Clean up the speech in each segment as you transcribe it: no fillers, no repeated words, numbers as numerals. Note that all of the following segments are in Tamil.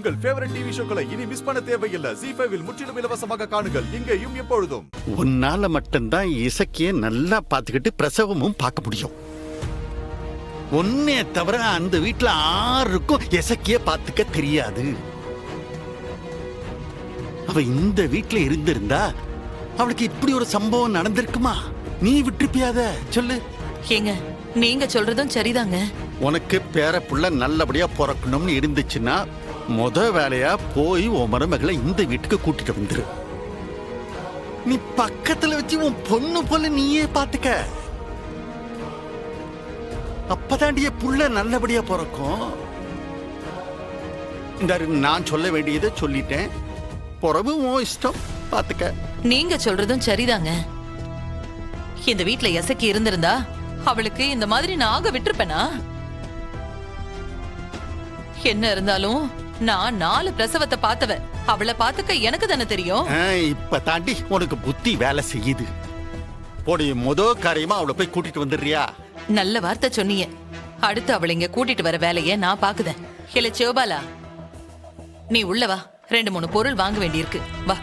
உங்கள் ஃபேவரட் டிவி ஷோக்களை இனி மிஸ் பண்ண தேவையில்லை. ZEE5 இல் முற்றிலும் இலவசமாக காணுங்கள். இங்கேயும் எப்பொழுதும். உன்னால மட்டும்தான் இசக்கிய நல்லா பாத்துக்கிட்டு பிரசவமும் பார்க்க முடியும். ஒன்னே தவிர அந்த வீட்டுல யாருக்கும் இசக்கிய பாத்துக்க தெரியாது. அவ இந்த வீட்டுல இருந்திருந்தா அவளுக்கு இப்படி ஒரு சம்பவம் நடந்திருக்குமா? நீ விட்டுருப்பியாத சொல்லு. ஏங்க, நீங்க சொல்றதும் சரிதாங்க. உனக்கு பேர புள்ள நல்லபடியா பிறக்கணும்னு இருந்துச்சுன்னா முத வேலையா போய் உன் மருமகளை இந்த வீட்டுக்கு கூட்டிட்டு வந்துரு. நீ பக்கத்துல வச்சு உன் பொண்ணு போல நீயே பாத்துக்க. அப்பதாண்டிய புள்ள நல்லபடியா பிறக்கும். இந்த நான் சொல்ல வேண்டியதை சொல்லிட்டேன். பிறகு உன் இஷ்டம், பாத்துக்க. நீங்க சொல்றதும் சரிதாங்க. இந்த வீட்ல எசக்கி இருந்திருந்தா அவளுக்கு இந்த மாதிரி நான் ஆக விட்டுருப்பேனா? என்ன இருந்தாலும் நான் 4 பிரசவத்தை பார்த்தவ. அவளை பாத்துக்க எனக்கு தானே தெரியும். இப்ப தாண்டி உனக்கு புத்தி வேலை செய்யுது. போடி, முத காரியமா அவளை போய் கூட்டிட்டு வந்துடுறியா? நல்ல வார்த்தை சொன்னீங்க. அடுத்து அவளை இங்க கூட்டிட்டு வர வேலைய நான் பாக்குதேன். இல்ல சிவபாலா, நீ உள்ள வா. 2-3 பொருள் வாங்க வேண்டியிருக்கு. வா.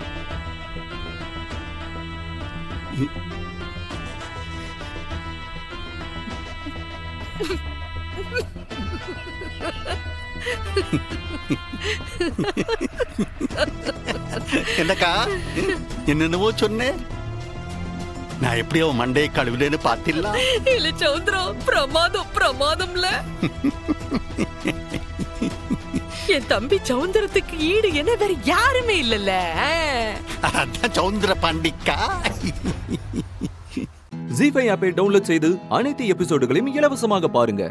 என்னக்கா என்னென்னவோ சொன்னேன். நான் எப்படி அவன் மண்டையை கழுவிலேன்னு பாத்திடலாம். இல்ல சௌந்தரம், பிரமாதம் பிரமாதம்ல. என் தம்பி சௌந்தரத்துக்கு ஈடு என்ன வேற யாருமே இல்லல்ல. அதான் சௌந்தர பாண்டிக்கா. ZEE5 ஆப்பை டவுன்லோட் செய்து அனைத்து எபிசோடுகளையும் இலவசமாக பாருங்க.